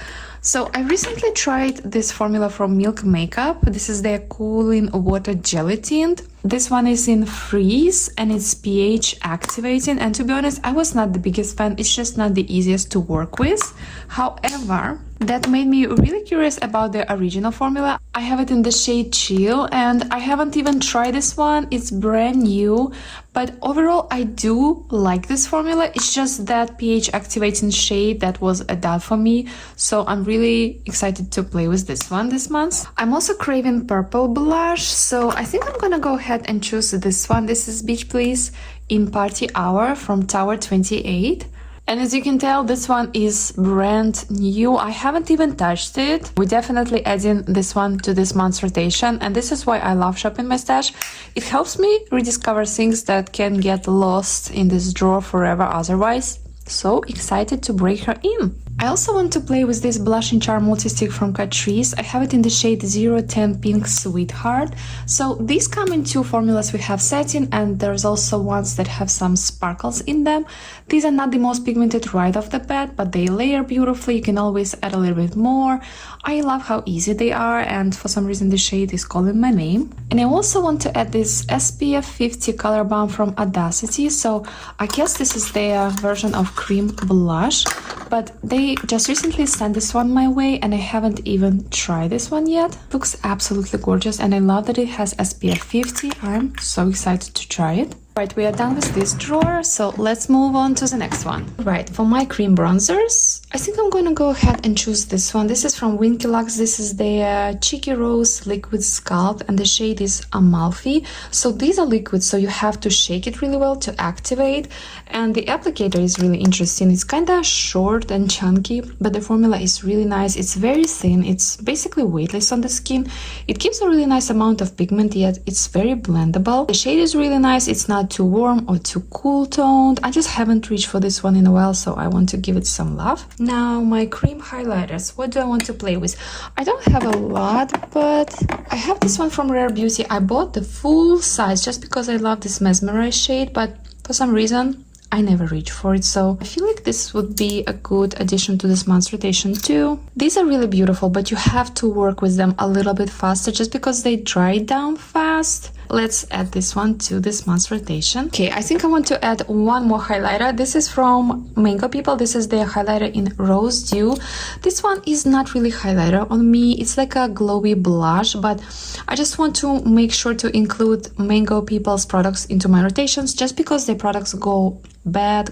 So I recently tried this formula from Milk Makeup. This is their Cooling Water Jelly Tint. This one is in Freeze and it's pH activating, and to be honest, I was not the biggest fan. It's just not the easiest to work with. However, that made me really curious about the original formula. I have it in the shade Chill, and I haven't even tried this one. It's brand new, but overall I do like this formula. It's just that pH activating shade that was a doubt for me, so I'm really excited to play with this one this month. I'm also craving purple blush, so I think I'm gonna go ahead and choose this one. This is Beach Please in Party Hour from Tower 28. And as you can tell, this one is brand new. I haven't even touched it. We're definitely adding this one to this month's rotation, and this is why I love shopping my stash. It helps me rediscover things that can get lost in this drawer forever otherwise. So excited to break her in. I also want to play with this Blush and Charm multi-stick from Catrice. I have it in the shade 010 Pink Sweetheart. So these come in two formulas. We have satin, and there's also ones that have some sparkles in them. These are not the most pigmented right off the bat, but they layer beautifully. You can always add a little bit more. I love how easy they are, and for some reason the shade is calling my name. And I also want to add this SPF 50 Color Balm from Audacity. So I guess this is their version of cream blush, but they just recently sent this one my way, and I haven't even tried this one yet. Looks absolutely gorgeous, and I love that it has SPF 50. I'm so excited to try it. Right, we are done with this drawer, so let's move on to the next one. Right, for my cream bronzers, I think I'm gonna go ahead and choose this one. This is from Winky Lux. This is the Cheeky Rose Liquid Sculpt, and the shade is Amalfi. So these are liquids, so you have to shake it really well to activate. And the applicator is really interesting. It's kind of short and chunky, but the formula is really nice. It's very thin. It's basically weightless on the skin. It gives a really nice amount of pigment, yet it's very blendable. The shade is really nice. It's not too warm or too cool toned. I just haven't reached for this one in a while, so I want to give it some love. Now my cream highlighters, what do I want to play with? I don't have a lot, but I have this one from Rare Beauty. I bought the full size just because I love this Mesmerize shade, but for some reason I never reach for it, so I feel like this would be a good addition to this month's rotation too. These are really beautiful, but you have to work with them a little bit faster just because they dry down fast. Let's add this one to this month's rotation. Okay, I think I want to add one more highlighter. This is from Mango People. This is their highlighter in Rose Dew. This one is not really highlighter on me. It's like a glowy blush, but I just want to make sure to include Mango People's products into my rotations just because their products go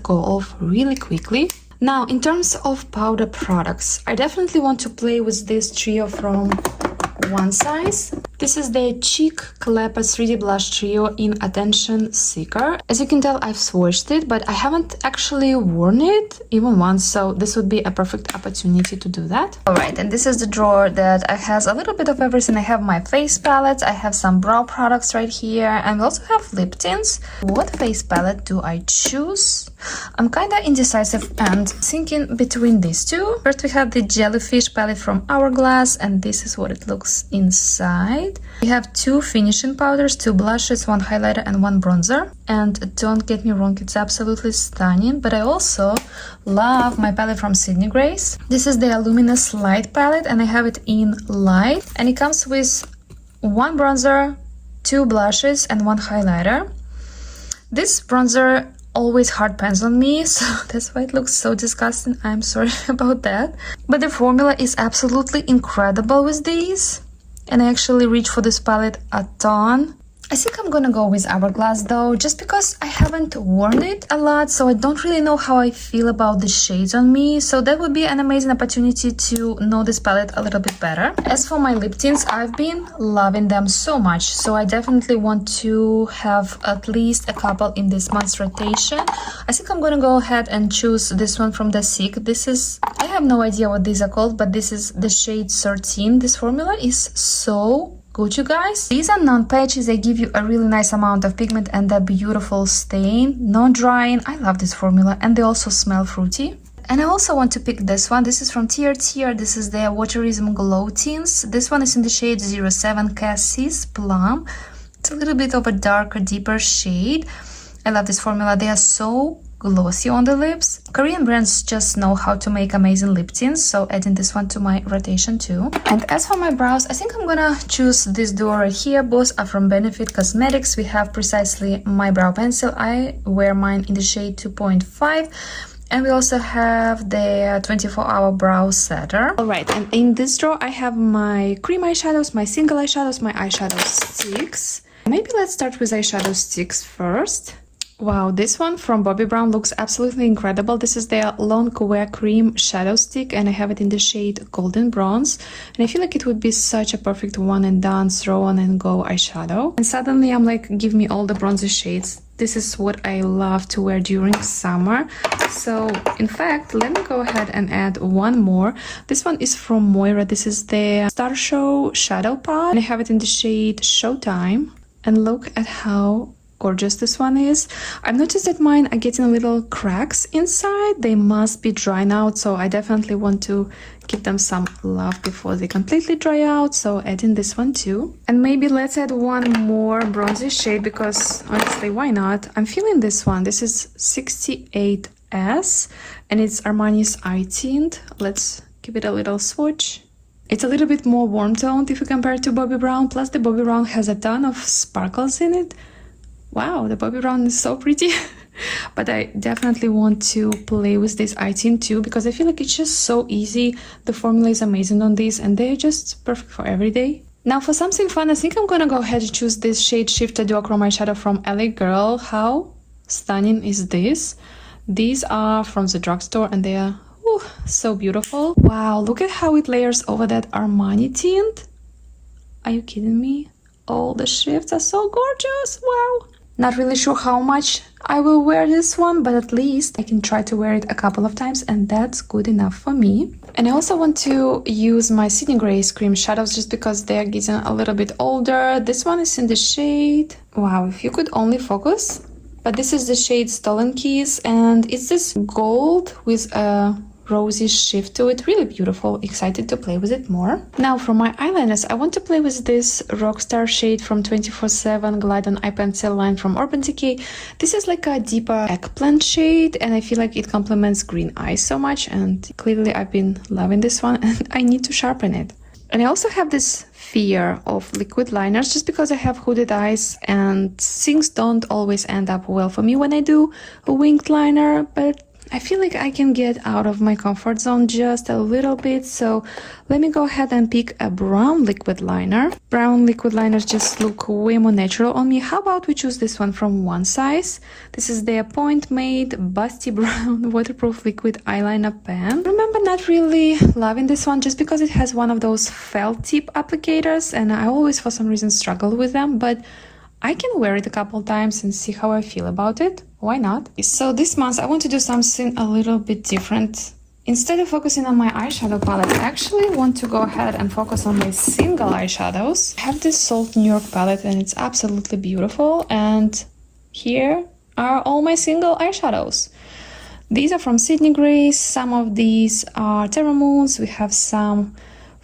off really quickly. Now, in terms of powder products, I definitely want to play with this trio from One Size. This is the Cheek Clapper 3D Blush Trio in Attention Seeker. As you can tell, I've swatched it, but I haven't actually worn it even once, so this would be a perfect opportunity to do that. Alright, and this is the drawer that has a little bit of everything. I have my face palette, I have some brow products right here, and we also have lip tints. What face palette do I choose? I'm kinda indecisive and thinking between these two. First we have the Jellyfish palette from Hourglass, and this is what it looks box inside. We have 2 finishing powders, 2 blushes, 1 highlighter and 1 bronzer. And don't get me wrong, it's absolutely stunning. But I also love my palette from Sydney Grace. This is the Luminous Light palette and I have it in light. And it comes with 1 bronzer, 2 blushes and 1 highlighter. This bronzer always hard pans on me, so that's why it looks so disgusting. I'm sorry about that. But the formula is absolutely incredible with these. And I actually reach for this palette a ton. I think I'm gonna go with Hourglass though, just because I haven't worn it a lot, so I don't really know how I feel about the shades on me. So that would be an amazing opportunity to know this palette a little bit better. As for my lip tints, I've been loving them so much, so I definitely want to have at least a couple in this month's rotation. I think I'm gonna go ahead and choose this one from the Seek. This is, I have no idea what these are called, but this is the shade 13. This formula is so good, you guys. These are non-patches. They give you a really nice amount of pigment and a beautiful stain, no drying. I love this formula, and they also smell fruity. And I also want to pick this one. This is from TRT. This is the Waterism Glow Tints. This one is in the shade 07 Cassis Plum. It's a little bit of a darker, deeper shade. I love this formula. They are so glossy on the lips. Korean brands just know how to make amazing lip tints, so adding this one to my rotation too. And as for my brows, I think I'm gonna choose this duo right here. Both are from Benefit Cosmetics. We have precisely my brow pencil. I wear mine in the shade 2.5. And we also have the 24-hour brow setter. Alright, and in this drawer I have my cream eyeshadows, my single eyeshadows, my eyeshadow sticks. Maybe let's start with eyeshadow sticks first. Wow, this one from Bobbi Brown looks absolutely incredible. This is the Long Wear Cream Shadow Stick and I have it in the shade Golden Bronze. And I feel like it would be such a perfect one and done throw on and go eyeshadow. And suddenly I'm like, give me all the bronzy shades. This is what I love to wear during summer. So in fact, let me go ahead and add one more. This one is from Moira. This is the Star Show Shadow Pot. And I have it in the shade Showtime. And look at how gorgeous this one is. I've noticed that mine are getting little cracks inside. They must be drying out, so I definitely want to give them some love before they completely dry out, so adding this one too. And maybe let's add one more bronzy shade because honestly, why not? I'm feeling this one. This is 68S and it's Armani's Eye Tint. Let's give it a little swatch. It's a little bit more warm toned if you compare it to Bobbi Brown, plus the Bobbi Brown has a ton of sparkles in it. Wow, the Bobbi Brown is so pretty. But I definitely want to play with this eye tint too because I feel like it's just so easy. The formula is amazing on these and they're just perfect for every day. Now for something fun, I think I'm gonna go ahead and choose this shade Shifter Duochrome eyeshadow from LA Girl. How stunning is this? These are from the drugstore and they are so beautiful. Wow, look at how it layers over that Armani tint. Are you kidding me? All the shifts are so gorgeous. Wow. Not really sure how much I will wear this one, but at least I can try to wear it a couple of times and that's good enough for me. And I also want to use my Sydney Grace cream shadows just because they're getting a little bit older. This one is in the shade, wow, if you could only focus. But this is the shade Stolen Keys and it's this gold with a rosy shift to it. Really beautiful. Excited to play with it more. Now for my eyeliners, I want to play with this Rockstar shade from 24/7 Glide on Eye Pencil line from Urban Decay. This is like a deeper eggplant shade and I feel like it complements green eyes so much and clearly I've been loving this one and I need to sharpen it. And I also have this fear of liquid liners just because I have hooded eyes and things don't always end up well for me when I do a winged liner, but I feel like I can get out of my comfort zone just a little bit, so let me go ahead and pick a brown liquid liner. Brown liquid liners just look way more natural on me. How about we choose this one from One Size? This is the Point Made Busty Brown Waterproof Liquid Eyeliner Pen. I remember not really loving this one just because it has one of those felt tip applicators and I always for some reason struggle with them, but I can wear it a couple times and see how I feel about it. Why not? So this month I want to do something a little bit different. Instead of focusing on my eyeshadow palette, I actually want to go ahead and focus on my single eyeshadows. I have this Salt New York palette and it's absolutely beautiful. And here are all my single eyeshadows. These are from Sydney Grace. Some of these are Terra Moons. We have some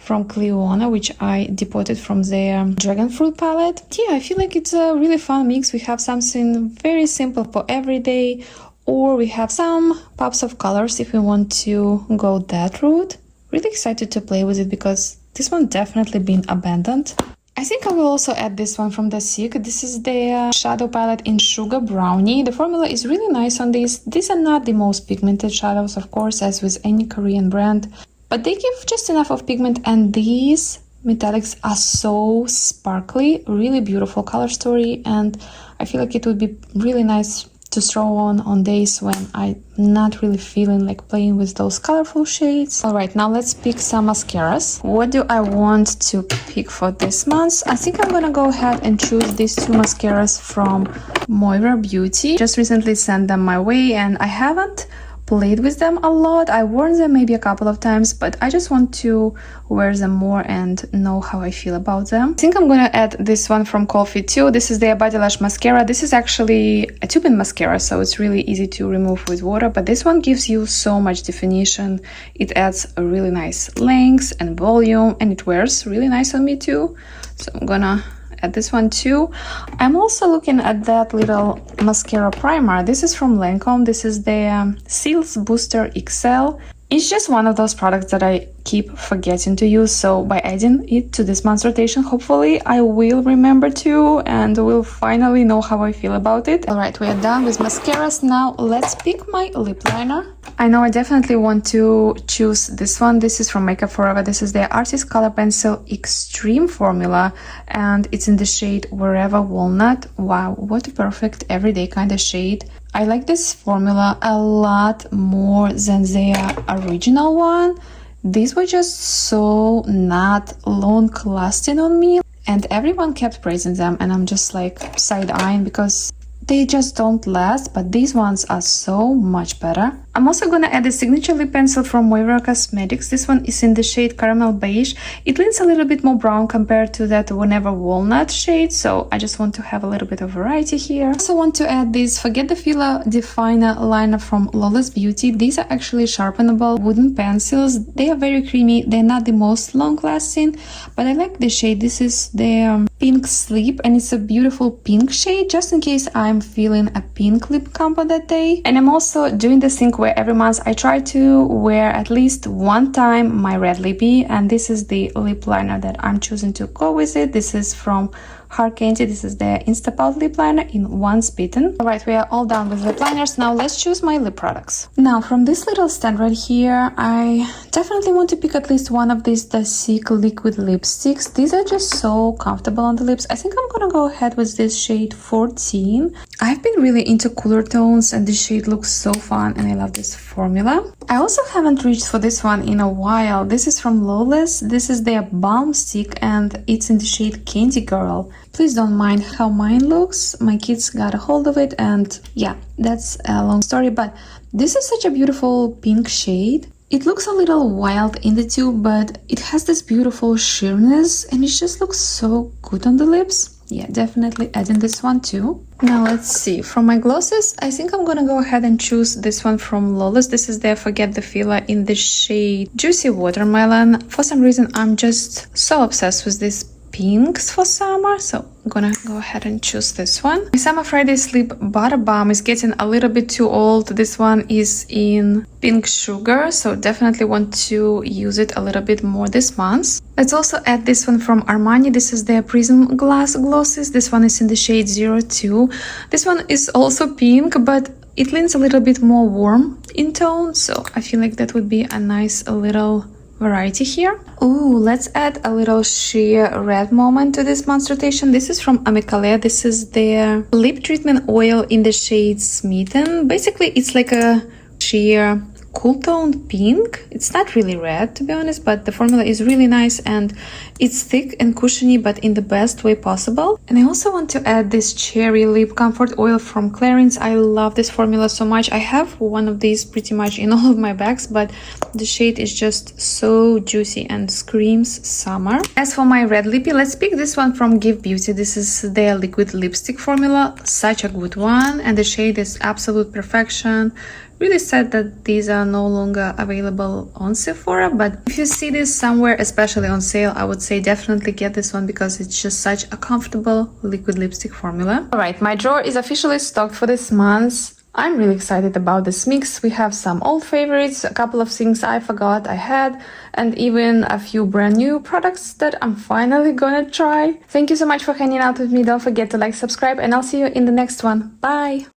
from Cleona, which I depotted from their dragon fruit palette. Yeah, I feel like it's a really fun mix. We have something very simple for everyday, or we have some pops of colors if we want to go that route. Really excited to play with it because this one definitely been abandoned. I think I will also add this one from the SICK. This is the shadow palette in Sugar Brownie. The formula is really nice on this. These are not the most pigmented shadows, of course, as with any Korean brand, but they give just enough of pigment, and these metallics are so sparkly. Really beautiful color story, and I feel like it would be really nice to throw on days when I'm not really feeling like playing with those colorful shades. Alright, now let's pick some mascaras. What do I want to pick for this month? I think I'm gonna go ahead and choose these two mascaras from Moira Beauty. Just recently sent them my way and I haven't played with them a lot. I worn them maybe a couple of times, but I just want to wear them more and know how I feel about them. I think I'm gonna add this one from Coffee too. This is their Body Lash mascara. This is actually a tube-in mascara, so it's really easy to remove with water, but this one gives you so much definition. It adds a really nice length and volume, and it wears really nice on me too. So I'm gonna add this one too. I'm also looking at that little mascara primer. This is from Lancome. This is the Seals Booster XL. It's just one of those products that I keep forgetting to use, so by adding it to this month's rotation, hopefully I will remember to and will finally know how I feel about it. Alright, we are done with mascaras. Now let's pick my lip liner. I know I definitely want to choose this one. This is from Makeup Forever. This is the Artist Color Pencil Extreme formula, and it's in the shade Wherever Walnut. Wow, what a perfect everyday kind of shade. I like this formula a lot more than their original one. These were just so not long lasting on me, and everyone kept praising them, and I'm just like side-eyeing because they just don't last, but these ones are so much better. I'm also gonna add a signature lip pencil from Moira Cosmetics. This one is in the shade Caramel Beige. It leans a little bit more brown compared to that Whenever Walnut shade, so I just want to have a little bit of variety here. I also want to add this Forget the Filler Definer liner from Lawless Beauty. These are actually sharpenable wooden pencils. They are very creamy. They're not the most long-lasting, but I like the shade. This is the Pink Sleep, and it's a beautiful pink shade, just in case I'm feeling a pink lip combo that day. And I'm also doing this thing where every month I try to wear at least one time my red lippy, and this is the lip liner that I'm choosing to go with it. This is from Hard Candy. This is the Instapout lip liner in Once Bitten. Alright, we are all done with lip liners. Now let's choose my lip products. Now from this little stand right here, I definitely want to pick at least one of these The SICK liquid lipsticks. These are just so comfortable on the lips. I think I'm gonna go ahead with this shade 14. I've been really into cooler tones, and this shade looks so fun, and I love this formula. I also haven't reached for this one in a while. This is from Lawless. This is their Balm Stick, and it's in the shade Candy Girl. Please don't mind how mine looks. My kids got a hold of it, and yeah, that's a long story, but this is such a beautiful pink shade. It looks a little wild in the tube, but it has this beautiful sheerness, and it just looks so good on the lips. Yeah, definitely adding this one too. Now let's see. From my glosses, I think I'm gonna go ahead and choose this one from Lawless. This is their Forget the Filler in the shade Juicy Watermelon. For some reason, I'm just so obsessed with these pinks for summer, so I'm gonna go ahead and choose this one. My Summer Friday Sleep Butter Balm is getting a little bit too old. This one is in Pink Sugar, so definitely want to use it a little bit more this month. Let's also add this one from Armani. This is their Prism Glass Glosses. This one is in the shade 02. This one is also pink, but it leans a little bit more warm in tone, so I feel like that would be a nice little variety here. Ooh, let's add a little sheer red moment to this month's rotation. This is from Amicale. This is their lip treatment oil in the shade Smitten. Basically, it's like a sheer cool toned pink. It's not really red, to be honest, but the formula is really nice, and it's thick and cushiony, but in the best way possible. And I also want to add this Cherry Lip Comfort Oil from Clarins. I love this formula so much. I have one of these pretty much in all of my bags, but the shade is just so juicy and screams summer. As for my red lippy, let's pick this one from Give Beauty. This is their liquid lipstick formula. Such a good one, and the shade is Absolute Perfection. really sad that these are no longer available on Sephora, but if you see this somewhere, especially on sale, I would say definitely get this one because it's just such a comfortable liquid lipstick formula. Alright, my drawer is officially stocked for this month. I'm really excited about this mix. We have some old favorites, a couple of things I forgot I had, and even a few brand new products that I'm finally gonna try. Thank you so much for hanging out with me. Don't forget to like, subscribe, and I'll see you in the next one. Bye!